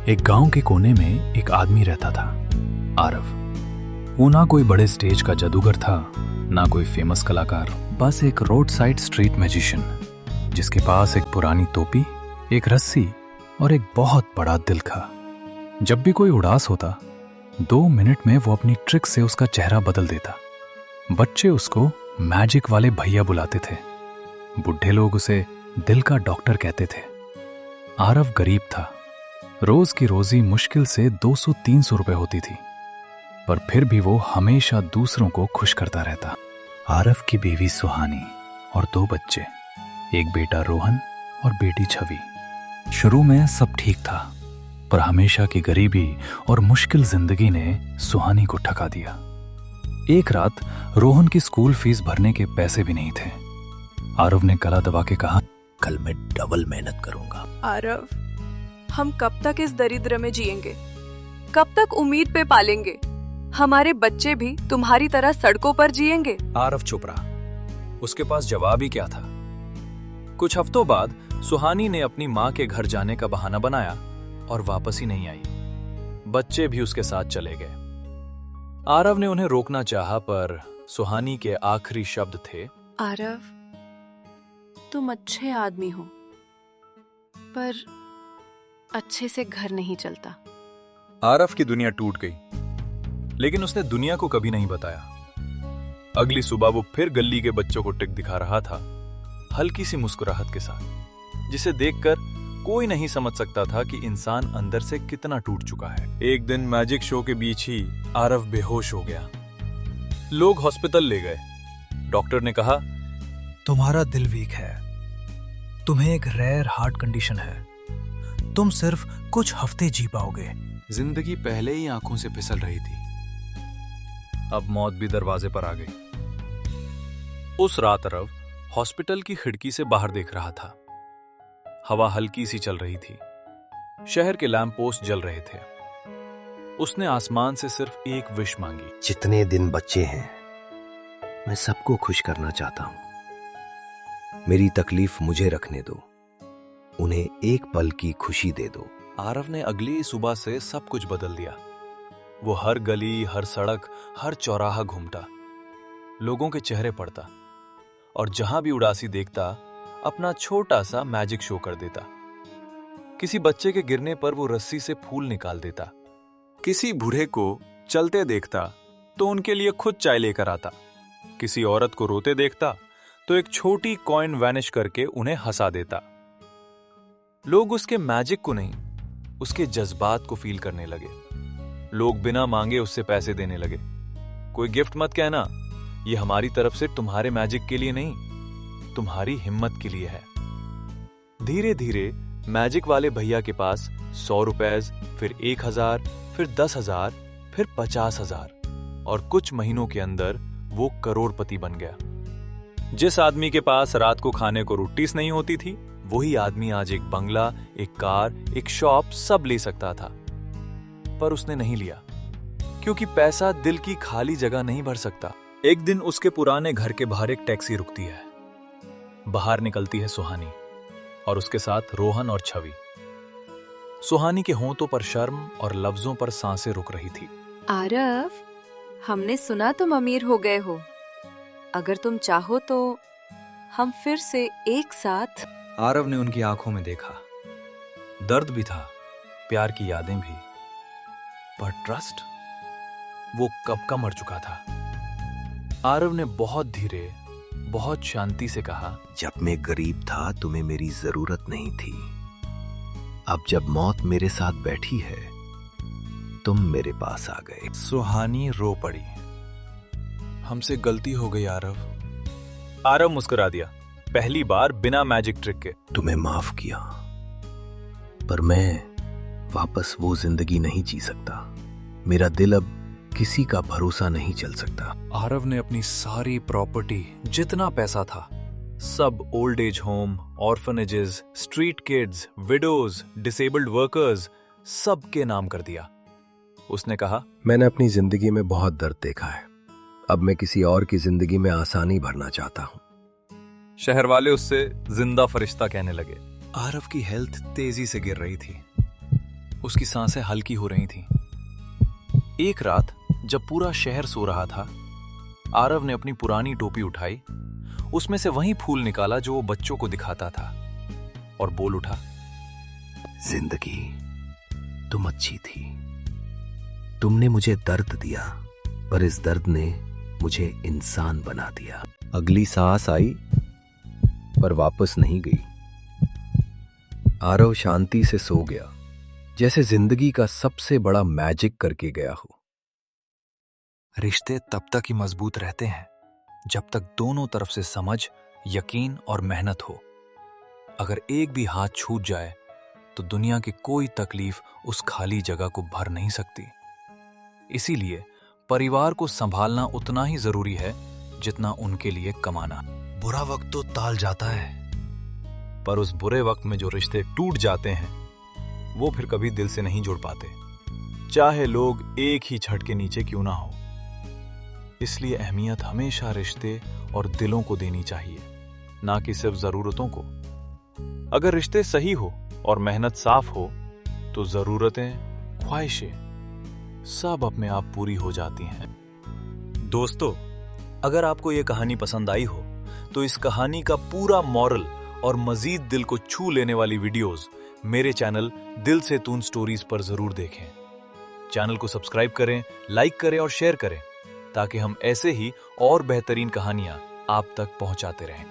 एक गांव के कोने में एक आदमी रहता था, आरव। वो ना कोई बड़े स्टेज का जादूगर था, ना कोई फेमस कलाकार, बस एक रोड साइड स्ट्रीट मैजिशियन जिसके पास एक पुरानी टोपी, एक रस्सी और एक बहुत बड़ा दिल था। जब भी कोई उदास होता, 2 मिनट में वो अपनी ट्रिक से उसका चेहरा बदल देता। बच्चे उसको मैजिक वाले भैया बुलाते थे, बुढ़े लोग उसे दिल का डॉक्टर कहते थे। आरव गरीब था, रोज की रोजी मुश्किल से 200-300 रुपए होती थी, पर फिर भी वो हमेशा दूसरों को खुश करता रहता। आरव की बीवी सुहानी और 2 बच्चे, एक बेटा रोहन और बेटी छवि। शुरू में सब ठीक था, पर हमेशा की गरीबी और मुश्किल जिंदगी ने सुहानी को ठगा दिया। एक रात रोहन की स्कूल फीस भरने के पैसे भी नहीं थे। आरव ने गला दबा के कहा, कल मैं डबल मेहनत करूंगा। आरव, हम कब तक इस दरिद्र में जिएंगे? कब तक उम्मीद पे पालेंगे? हमारे बच्चे भी तुम्हारी तरह सड़कों पर जिएंगे? आरव चुप रहा, उसके पास जवाब ही क्या था। कुछ हफ्तों बाद सुहानी ने अपनी माँ के घर जाने का बहाना बनाया और वापस ही नहीं आई। बच्चे भी उसके साथ चले गए। आरव ने उन्हें रोकना चाहा, पर सुहानी के आखिरी शब्द थे, आरव, तुम अच्छे आदमी हो, पर अच्छे से घर नहीं चलता। आरव की दुनिया टूट गई, लेकिन उसने दुनिया को कभी नहीं बताया। अगली सुबह वो फिर गली के बच्चों को टिक दिखा रहा था, हल्की सी मुस्कुराहट के साथ, जिसे देखकर कोई नहीं समझ सकता था कि इंसान अंदर से कितना टूट चुका है। एक दिन मैजिक शो के बीच ही आरव बेहोश हो गया। लोग हॉस्पिटल ले गए। डॉक्टर ने कहा, तुम्हारा दिल वीक है, तुम्हें एक रेयर हार्ट कंडीशन है, तुम सिर्फ कुछ हफ्ते जी पाओगे। जिंदगी पहले ही आंखों से फिसल रही थी, अब मौत भी दरवाजे पर आ गई। उस रात आरव हॉस्पिटल की खिड़की से बाहर देख रहा था। हवा हल्की सी चल रही थी, शहर के लैंप पोस्ट जल रहे थे। उसने आसमान से सिर्फ एक विश मांगी, जितने दिन बच्चे हैं, मैं सबको खुश करना चाहता हूं। मेरी तकलीफ मुझे रखने दो, उन्हें एक पल की खुशी दे दो। आरव ने अगली सुबह से सब कुछ बदल दिया। वो हर गली, हर सड़क, हर चौराहा घूमता, लोगों के चेहरे पढ़ता और जहां भी उदासी देखता, अपना छोटा सा मैजिक शो कर देता। किसी बच्चे के गिरने पर वो रस्सी से फूल निकाल देता, किसी बूढ़े को चलते देखता तो उनके लिए खुद चाय लेकर आता, किसी औरत को रोते देखता तो एक छोटी कॉइन वैनिश करके उन्हें हंसा देता। लोग उसके मैजिक को नहीं, उसके जज्बात को फील करने लगे। लोग बिना मांगे उससे पैसे देने लगे। कोई गिफ्ट मत कहना, ये हमारी तरफ से तुम्हारे मैजिक के लिए नहीं, तुम्हारी हिम्मत के लिए है। धीरे धीरे मैजिक वाले भैया के पास 100 रुपए, फिर 1000, फिर 10,000, फिर 50,000 और कुछ महीनों के अंदर वो करोड़पति बन गया। जिस आदमी के पास रात को खाने को रोटीज नहीं होती थी, वही आदमी आज एक बंगला, एक कार, एक शॉप सब ले सकता था। पर उसने नहीं लिया, क्योंकि पैसा दिल की खाली जगह नहीं भर सकता। एक दिन उसके पुराने घर के बाहर एक टैक्सी रुकती है। बाहर निकलती है सुहानी और उसके साथ रोहन और छवि। सुहानी के होंठों पर शर्म और लफ्जों पर सांसें रुक रही थी। आरव, हमने सुना तुम अमीर हो गए हो। अगर तुम चाहो तो हम फिर से एक साथ। आरव ने उनकी आंखों में देखा, दर्द भी था, प्यार की यादें भी, पर ट्रस्ट, वो कब का मर चुका था। आरव ने बहुत धीरे, बहुत शांति से कहा, जब मैं गरीब था तुम्हें मेरी जरूरत नहीं थी, अब जब मौत मेरे साथ बैठी है, तुम मेरे पास आ गए। सुहानी रो पड़ी, हमसे गलती हो गई आरव। आरव मुस्कुरा दिया, पहली बार बिना मैजिक ट्रिक के। तुम्हें माफ किया, पर मैं वापस वो जिंदगी नहीं जी सकता। मेरा दिल अब किसी का भरोसा नहीं चल सकता। आरव ने अपनी सारी प्रॉपर्टी, जितना पैसा था, सब old age home, orphanages, street kids, widows, disabled workers, सब के नाम कर दिया। उसने कहा, मैंने अपनी जिंदगी में बहुत दर्द देखा है, अब मैं किसी और की जिंदगी में आसानी भरना चाहता हूं। शहर वाले उससे जिंदा फरिश्ता कहने लगे। आरव की हेल्थ तेजी से गिर रही थी। उसकी सांसें हल्की हो रही थीं। एक रात जब पूरा शहर सो रहा था, आरव ने अपनी पुरानी टोपी उठाई, उसमें से वही फूल निकाला जो वो बच्चों को दिखाता था, और बोल उठा, जिंदगी तुम अच्छी थी। तुमने मुझे दर्द दिया, पर इस दर्द ने मुझे इंसान बना दिया। अगली सांस आई पर वापस नहीं गई। आरव शांति से सो गया, जैसे जिंदगी का सबसे बड़ा मैजिक करके गया हो। रिश्ते तब तक ही मजबूत रहते हैं जब तक दोनों तरफ से समझ, यकीन और मेहनत हो। अगर एक भी हाथ छूट जाए तो दुनिया की कोई तकलीफ उस खाली जगह को भर नहीं सकती। इसीलिए परिवार को संभालना उतना ही जरूरी है जितना उनके लिए कमाना। बुरा वक्त तो टाल जाता है, पर उस बुरे वक्त में जो रिश्ते टूट जाते हैं वो फिर कभी दिल से नहीं जुड़ पाते, चाहे लोग एक ही छत के नीचे क्यों ना हो। इसलिए अहमियत हमेशा रिश्ते और दिलों को देनी चाहिए, ना कि सिर्फ जरूरतों को। अगर रिश्ते सही हो और मेहनत साफ हो तो जरूरतें, ख्वाहिशें सब अपने आप पूरी हो जाती हैं। दोस्तों, अगर आपको ये कहानी पसंद आई हो तो इस कहानी का पूरा मॉरल और मजीद दिल को छू लेने वाली वीडियोस मेरे चैनल दिल से तून स्टोरीज पर जरूर देखें। चैनल को सब्सक्राइब करें, लाइक करें और शेयर करें ताकि हम ऐसे ही और बेहतरीन कहानियां आप तक पहुंचाते रहें।